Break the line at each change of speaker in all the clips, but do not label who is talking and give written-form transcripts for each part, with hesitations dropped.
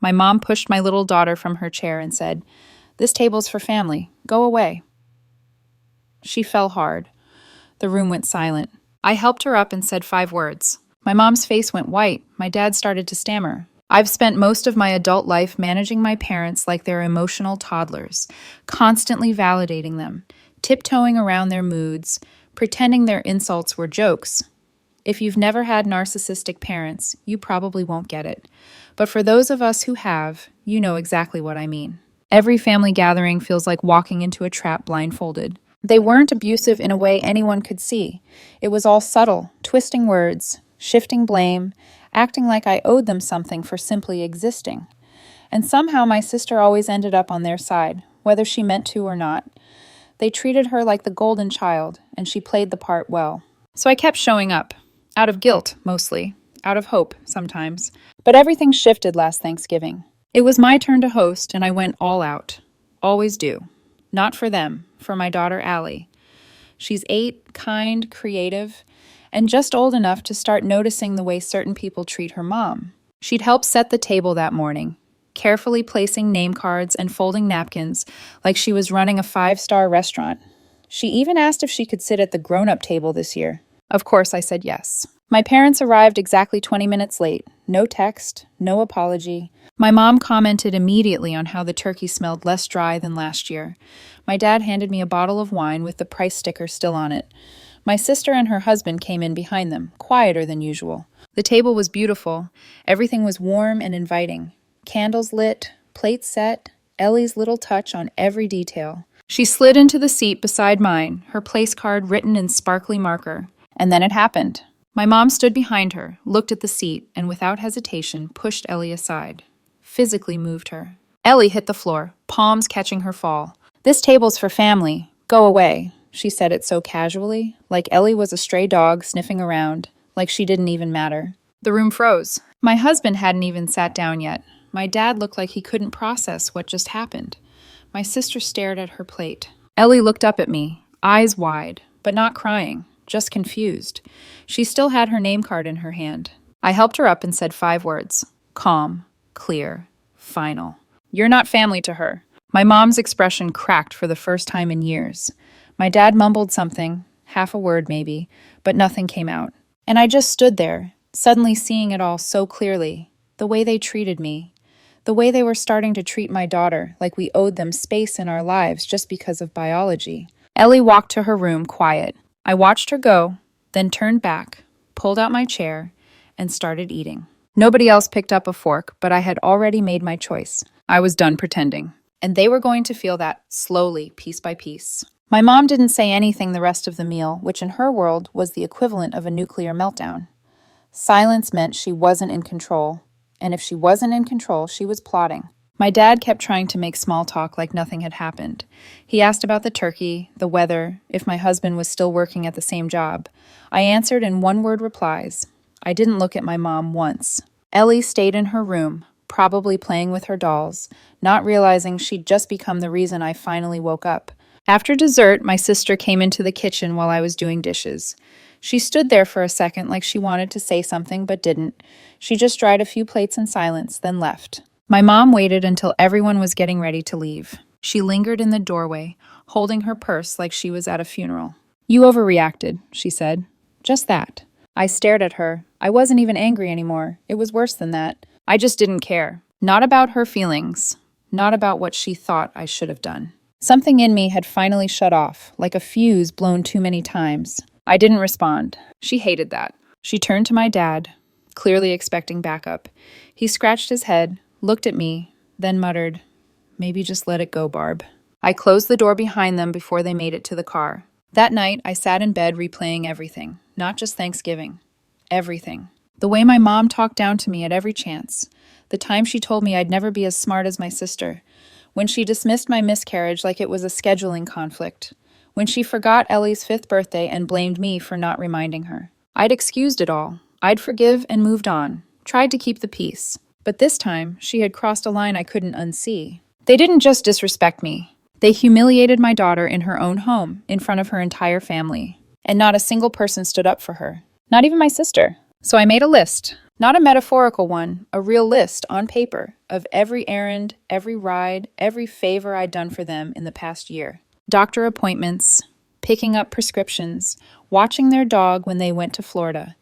My mom pushed my little daughter from her chair and said, "This table's for family. Go away." She fell hard. The room went silent. I helped her up and said 5 words. My mom's face went white. My dad started to stammer. I've spent most of my adult life managing my parents like they're emotional toddlers, constantly validating them, tiptoeing around their moods, pretending their insults were jokes. If you've never had narcissistic parents, you probably won't get it. But for those of us who have, you know exactly what I mean. Every family gathering feels like walking into a trap blindfolded. They weren't abusive in a way anyone could see. It was all subtle, twisting words, shifting blame, acting like I owed them something for simply existing. And somehow my sister always ended up on their side, whether she meant to or not. They treated her like the golden child, and she played the part well. So I kept showing up, out of guilt, mostly, out of hope, sometimes. But everything shifted last Thanksgiving. It was my turn to host, and I went all out. Always do. Not for them, for my daughter Allie. She's 8, kind, creative, and just old enough to start noticing the way certain people treat her mom. She'd helped set the table that morning, carefully placing name cards and folding napkins like she was running a 5-star restaurant. She even asked if she could sit at the grown-up table this year. Of course, I said yes. My parents arrived exactly 20 minutes late. No text, no apology. My mom commented immediately on how the turkey smelled less dry than last year. My dad handed me a bottle of wine with the price sticker still on it. My sister and her husband came in behind them, quieter than usual. The table was beautiful. Everything was warm and inviting. Candles lit, plates set, Ellie's little touch on every detail. She slid into the seat beside mine, her place card written in sparkly marker. And then it happened. My mom stood behind her, looked at the seat, and without hesitation pushed Ellie aside. Physically moved her. Ellie hit the floor, palms catching her fall. "This table's for family. Go away." She said it so casually, like Ellie was a stray dog sniffing around, like she didn't even matter. The room froze. My husband hadn't even sat down yet. My dad looked like he couldn't process what just happened. My sister stared at her plate. Ellie looked up at me, eyes wide, but not crying, just confused. She still had her name card in her hand. I helped her up and said 5 words. Calm, clear, final. "You're not family to her." My mom's expression cracked for the first time in years. My dad mumbled something, half a word maybe, but nothing came out. And I just stood there, suddenly seeing it all so clearly. The way they treated me. The way they were starting to treat my daughter, like we owed them space in our lives just because of biology. Ellie walked to her room, quiet. I watched her go, then turned back, pulled out my chair, and started eating. Nobody else picked up a fork, but I had already made my choice. I was done pretending. And they were going to feel that slowly, piece by piece. My mom didn't say anything the rest of the meal, which in her world was the equivalent of a nuclear meltdown. Silence meant she wasn't in control, and if she wasn't in control, she was plotting. My dad kept trying to make small talk like nothing had happened. He asked about the turkey, the weather, if my husband was still working at the same job. I answered in one-word replies. I didn't look at my mom once. Ellie stayed in her room, probably playing with her dolls, not realizing she'd just become the reason I finally woke up. After dessert, my sister came into the kitchen while I was doing dishes. She stood there for a second like she wanted to say something but didn't. She just dried a few plates in silence, then left. My mom waited until everyone was getting ready to leave. She lingered in the doorway, holding her purse like she was at a funeral. "You overreacted," she said. Just that. I stared at her. I wasn't even angry anymore. It was worse than that. I just didn't care. Not about her feelings. Not about what she thought I should have done. Something in me had finally shut off, like a fuse blown too many times. I didn't respond. She hated that. She turned to my dad, clearly expecting backup. He scratched his head, looked at me, then muttered, "Maybe just let it go, Barb." I closed the door behind them before they made it to the car. That night, I sat in bed replaying everything, not just Thanksgiving. Everything. The way my mom talked down to me at every chance. The time she told me I'd never be as smart as my sister. When she dismissed my miscarriage like it was a scheduling conflict. When she forgot Ellie's 5th birthday and blamed me for not reminding her. I'd excused it all. I'd forgive and moved on. Tried to keep the peace. But this time, she had crossed a line I couldn't unsee. They didn't just disrespect me. They humiliated my daughter in her own home, in front of her entire family. And not a single person stood up for her. Not even my sister. So I made a list, not a metaphorical one, a real list on paper of every errand, every ride, every favor I'd done for them in the past year. Doctor appointments, picking up prescriptions, watching their dog when they went to Florida,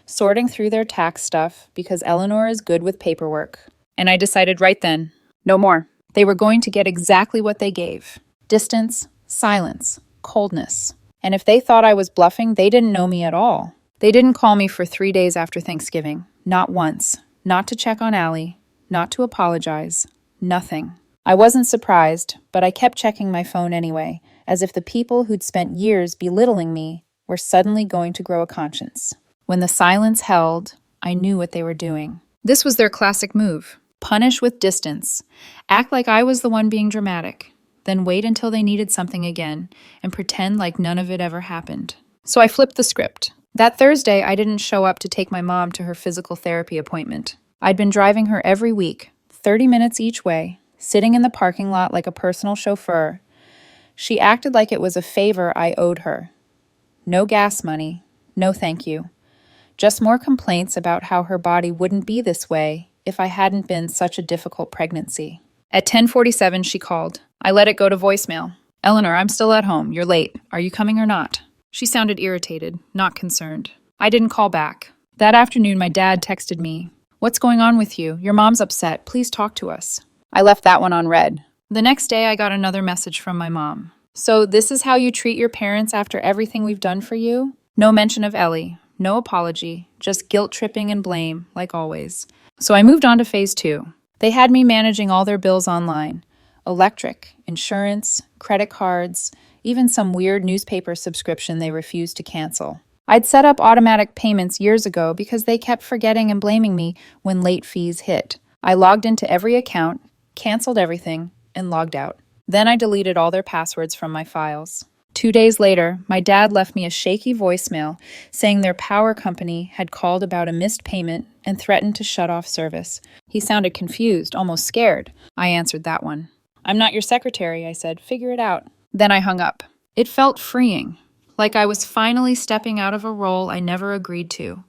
sorting through their tax stuff because Eleanor is good with paperwork. And I decided right then, no more. They were going to get exactly what they gave: distance, silence, coldness. And if they thought I was bluffing, they didn't know me at all. They didn't call me for 3 days after Thanksgiving. Not once. Not to check on Allie. Not to apologize. Nothing. I wasn't surprised, but I kept checking my phone anyway, as if the people who'd spent years belittling me were suddenly going to grow a conscience. When the silence held, I knew what they were doing. This was their classic move. Punish with distance. Act like I was the one being dramatic. Then wait until they needed something again and pretend like none of it ever happened. So I flipped the script. That Thursday, I didn't show up to take my mom to her physical therapy appointment. I'd been driving her every week, 30 minutes each way, sitting in the parking lot like a personal chauffeur. She acted like it was a favor I owed her. No gas money, no thank you. Just more complaints about how her body wouldn't be this way if I hadn't been such a difficult pregnancy. At 10:47, she called. I let it go to voicemail. Eleanor, I'm still at home. You're late. Are you coming or not? She sounded irritated, not concerned. I didn't call back. That afternoon, my dad texted me. What's going on with you? Your mom's upset. Please talk to us. I left that one on read. The next day, I got another message from my mom. So this is how you treat your parents after everything we've done for you? No mention of Ellie. No apology. Just guilt-tripping and blame, like always. So I moved on to phase 2. They had me managing all their bills online. Electric, insurance, credit cards, even some weird newspaper subscription they refused to cancel. I'd set up automatic payments years ago because they kept forgetting and blaming me when late fees hit. I logged into every account, canceled everything, and logged out. Then I deleted all their passwords from my files. 2 days later, my dad left me a shaky voicemail saying their power company had called about a missed payment and threatened to shut off service. He sounded confused, almost scared. I answered that one. I'm not your secretary, I said. Figure it out. Then I hung up. It felt freeing, like I was finally stepping out of a role I never agreed to.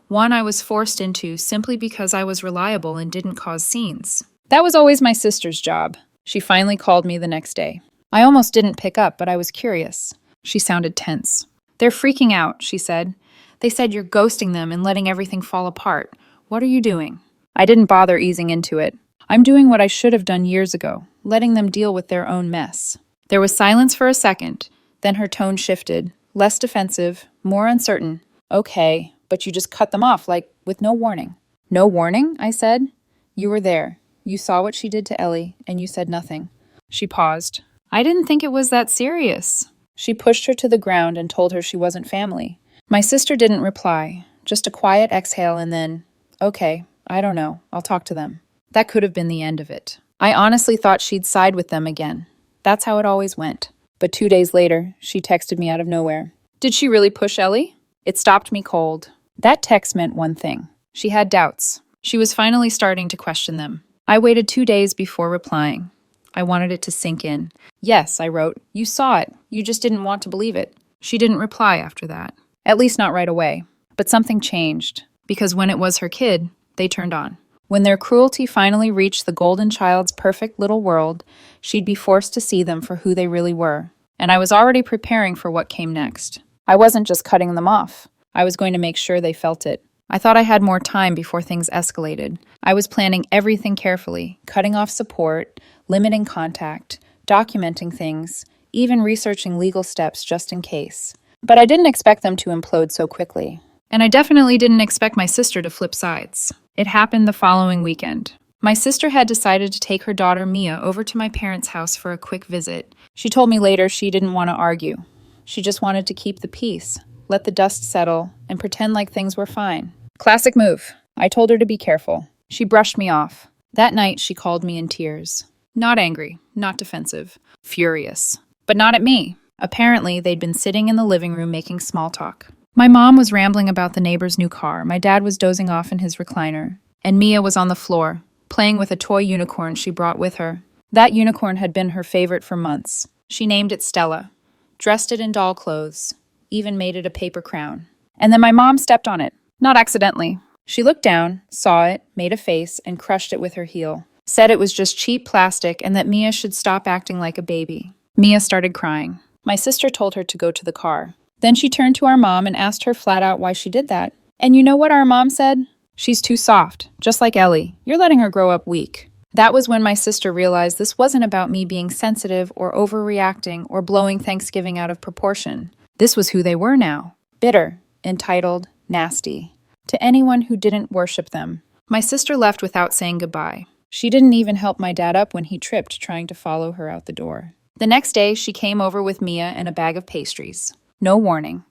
One I was forced into simply because I was reliable and didn't cause scenes. That was always my sister's job. She finally called me the next day. I almost didn't pick up, but I was curious. She sounded tense. They're freaking out, she said. They said you're ghosting them and letting everything fall apart. What are you doing? I didn't bother easing into it. I'm doing what I should have done years ago, letting them deal with their own mess. There was silence for a second, then her tone shifted, less defensive, more uncertain. Okay, but you just cut them off, like with no warning. No warning? I said. You were there. You saw what she did to Ellie, and you said nothing. She paused. I didn't think it was that serious. She pushed her to the ground and told her she wasn't family. My sister didn't reply, just a quiet exhale and then, okay, I don't know, I'll talk to them. That could have been the end of it. I honestly thought she'd side with them again. That's how it always went. But 2 days later, she texted me out of nowhere. Did she really push Ellie? It stopped me cold. That text meant one thing. She had doubts. She was finally starting to question them. I waited 2 days before replying. I wanted it to sink in. Yes, I wrote. You saw it. You just didn't want to believe it. She didn't reply after that. At least not right away. But something changed. Because when it was her kid, they turned on. When their cruelty finally reached the golden child's perfect little world, she'd be forced to see them for who they really were. And I was already preparing for what came next. I wasn't just cutting them off. I was going to make sure they felt it. I thought I had more time before things escalated. I was planning everything carefully, cutting off support, limiting contact, documenting things, even researching legal steps just in case. But I didn't expect them to implode so quickly. And I definitely didn't expect my sister to flip sides. It happened the following weekend. My sister had decided to take her daughter Mia over to my parents' house for a quick visit. She told me later she didn't want to argue. She just wanted to keep the peace, let the dust settle, and pretend like things were fine. Classic move. I told her to be careful. She brushed me off. That night, she called me in tears. Not angry, not defensive, furious. But not at me. Apparently, they'd been sitting in the living room making small talk. My mom was rambling about the neighbor's new car, my dad was dozing off in his recliner, and Mia was on the floor, playing with a toy unicorn she brought with her. That unicorn had been her favorite for months. She named it Stella, dressed it in doll clothes, even made it a paper crown. And then my mom stepped on it. Not accidentally. She looked down, saw it, made a face, and crushed it with her heel. Said it was just cheap plastic and that Mia should stop acting like a baby. Mia started crying. My sister told her to go to the car. Then she turned to our mom and asked her flat out why she did that. And you know what our mom said? She's too soft, just like Ellie. You're letting her grow up weak. That was when my sister realized this wasn't about me being sensitive or overreacting or blowing Thanksgiving out of proportion. This was who they were now. Bitter, entitled, nasty. To anyone who didn't worship them. My sister left without saying goodbye. She didn't even help my dad up when he tripped trying to follow her out the door. The next day, she came over with Mia and a bag of pastries. No warning.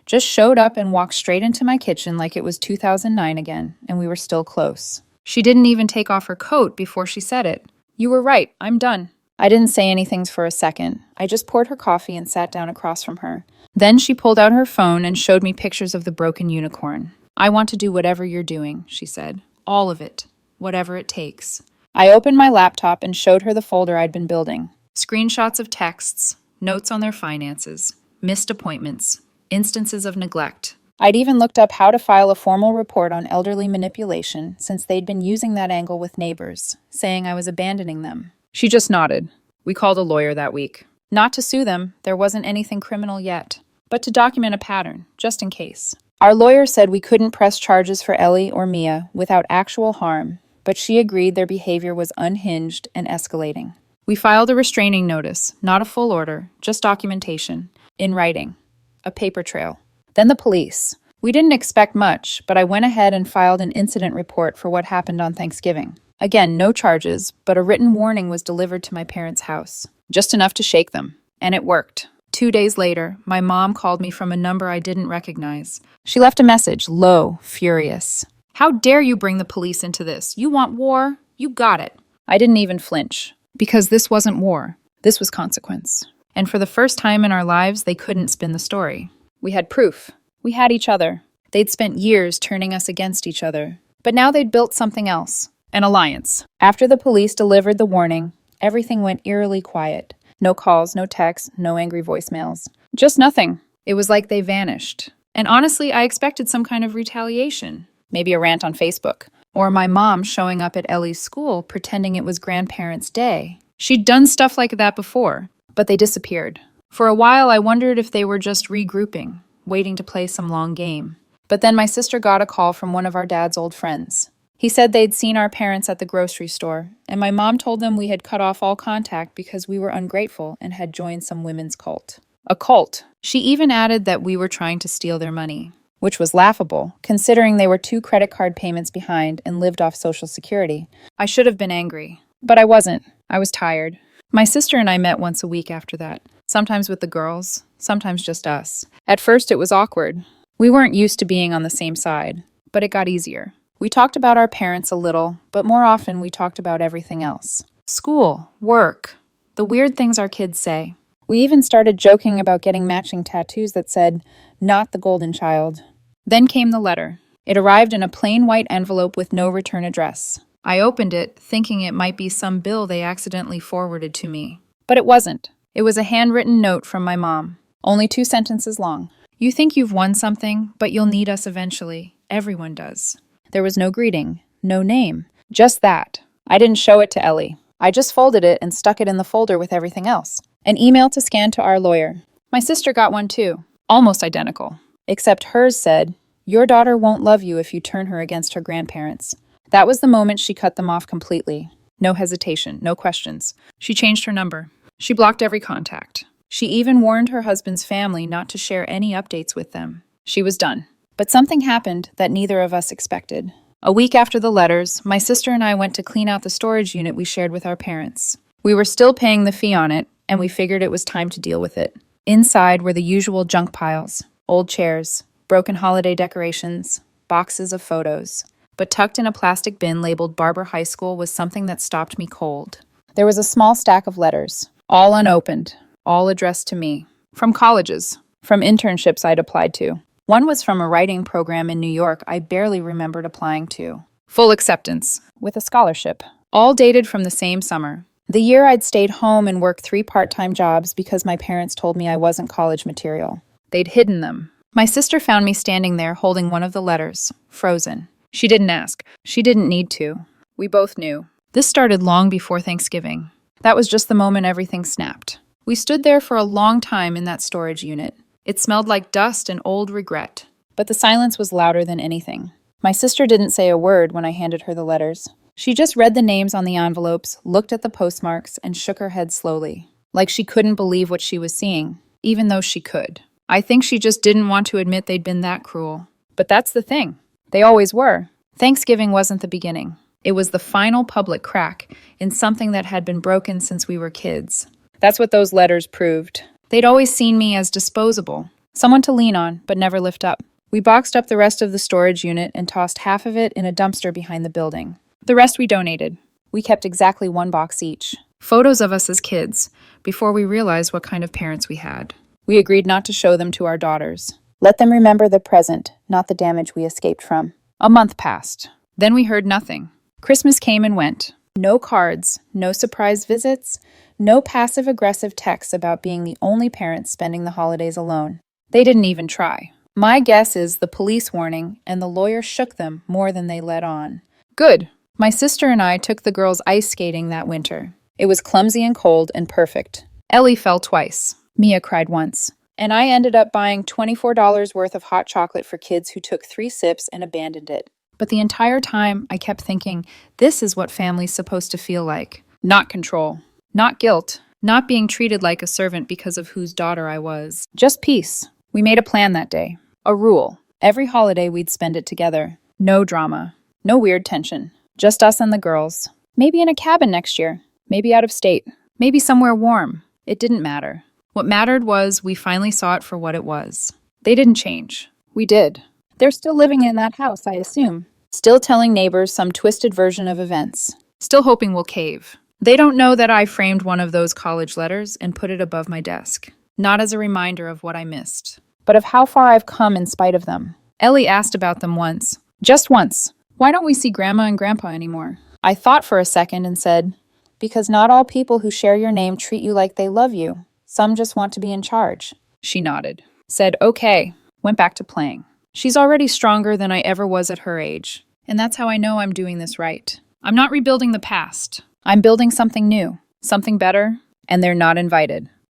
Just showed up and walked straight into my kitchen like it was 2009 again, and we were still close. She didn't even take off her coat before she said it. You were right, I'm done. I didn't say anything for a second. I just poured her coffee and sat down across from her. Then she pulled out her phone and showed me pictures of the broken unicorn. I want to do whatever you're doing, she said. All of it. Whatever it takes. I opened my laptop and showed her the folder I'd been building. Screenshots of texts, notes on their finances, missed appointments, instances of neglect. I'd even looked up how to file a formal report on elderly manipulation since they'd been using that angle with neighbors, saying I was abandoning them. She just nodded. We called a lawyer that week. Not to sue them, there wasn't anything criminal yet, but to document a pattern, just in case. Our lawyer said we couldn't press charges for Ellie or Mia without actual harm, but she agreed their behavior was unhinged and escalating. We filed a restraining notice, not a full order, just documentation, in writing, a paper trail. Then the police. We didn't expect much, but I went ahead and filed an incident report for what happened on Thanksgiving. Again, no charges, but a written warning was delivered to my parents' house. Just enough to shake them. And it worked. 2 days later, my mom called me from a number I didn't recognize. She left a message, low, furious. How dare you bring the police into this? You want war? You got it. I didn't even flinch. Because this wasn't war. This was consequence. And for the first time in our lives, they couldn't spin the story. We had proof. We had each other. They'd spent years turning us against each other. But now they'd built something else. An alliance. After the police delivered the warning, everything went eerily quiet. No calls, no texts, no angry voicemails. Just nothing. It was like they vanished. And honestly, I expected some kind of retaliation. Maybe a rant on Facebook. Or my mom showing up at Ellie's school pretending it was Grandparents' Day. She'd done stuff like that before, but they disappeared. For a while, I wondered if they were just regrouping, waiting to play some long game. But then my sister got a call from one of our dad's old friends. He said they'd seen our parents at the grocery store, and my mom told them we had cut off all contact because we were ungrateful and had joined some women's cult. A cult. She even added that we were trying to steal their money, which was laughable, considering they were 2 credit card payments behind and lived off Social Security. I should have been angry, but I wasn't. I was tired. My sister and I met once a week after that, sometimes with the girls, sometimes just us. At first it was awkward. We weren't used to being on the same side, but it got easier. We talked about our parents a little, but more often we talked about everything else. School, work, the weird things our kids say. We even started joking about getting matching tattoos that said, "Not the golden child." Then came the letter. It arrived in a plain white envelope with no return address. I opened it, thinking it might be some bill they accidentally forwarded to me. But it wasn't. It was a handwritten note from my mom. Only 2 sentences long. You think you've won something, but you'll need us eventually. Everyone does. There was no greeting, no name. Just that. I didn't show it to Ellie. I just folded it and stuck it in the folder with everything else. An email to scan to our lawyer. My sister got one too. Almost identical. Except hers said, "Your daughter won't love you if you turn her against her grandparents." That was the moment she cut them off completely. No hesitation, no questions. She changed her number. She blocked every contact. She even warned her husband's family not to share any updates with them. She was done. But something happened that neither of us expected. A week after the letters, my sister and I went to clean out the storage unit we shared with our parents. We were still paying the fee on it, and we figured it was time to deal with it. Inside were the usual junk piles, old chairs, broken holiday decorations, boxes of photos. But tucked in a plastic bin labeled Barber High School was something that stopped me cold. There was a small stack of letters, all unopened, all addressed to me. From colleges, from internships I'd applied to. One was from a writing program in New York I barely remembered applying to. Full acceptance, with a scholarship. All dated from the same summer. The year I'd stayed home and worked 3 part-time jobs because my parents told me I wasn't college material. They'd hidden them, My sister found me standing there holding one of the letters, frozen. She didn't ask. She didn't need to. We both knew. This started long before Thanksgiving. That was just the moment everything snapped. We stood there for a long time in that storage unit. It smelled like dust and old regret. But the silence was louder than anything. My sister didn't say a word when I handed her the letters. She just read the names on the envelopes, looked at the postmarks, and shook her head slowly, like she couldn't believe what she was seeing, even though she could. I think she just didn't want to admit they'd been that cruel. But that's the thing. They always were. Thanksgiving wasn't the beginning. It was the final public crack in something that had been broken since we were kids. That's what those letters proved. They'd always seen me as disposable, someone to lean on, but never lift up. We boxed up the rest of the storage unit and tossed half of it in a dumpster behind the building. The rest we donated. We kept exactly one box each. Photos of us as kids, before we realized what kind of parents we had. We agreed not to show them to our daughters. Let them remember the present, not the damage we escaped from. A month passed. Then we heard nothing. Christmas came and went. No cards, no surprise visits, no passive-aggressive texts about being the only parents spending the holidays alone. They didn't even try. My guess is the police warning and the lawyer shook them more than they let on. Good. My sister and I took the girls ice skating that winter. It was clumsy and cold and perfect. Ellie fell twice. Mia cried once. And I ended up buying $24 worth of hot chocolate for kids who took 3 sips and abandoned it. But the entire time, I kept thinking, this is what family's supposed to feel like. Not control. Not guilt. Not being treated like a servant because of whose daughter I was. Just peace. We made a plan that day. A rule. Every holiday we'd spend it together. No drama. No weird tension. Just us and the girls. Maybe in a cabin next year. Maybe out of state. Maybe somewhere warm. It didn't matter. What mattered was we finally saw it for what it was. They didn't change. We did. They're still living in that house, I assume. Still telling neighbors some twisted version of events. Still hoping we'll cave. They don't know that I framed one of those college letters and put it above my desk. Not as a reminder of what I missed, but of how far I've come in spite of them. Ellie asked about them once. Just once. Why don't we see Grandma and Grandpa anymore? I thought for a second and said, because not all people who share your name treat you like they love you. Some just want to be in charge. She nodded. Said, okay. Went back to playing. She's already stronger than I ever was at her age. And that's how I know I'm doing this right. I'm not rebuilding the past. I'm building something new. Something better. And they're not invited.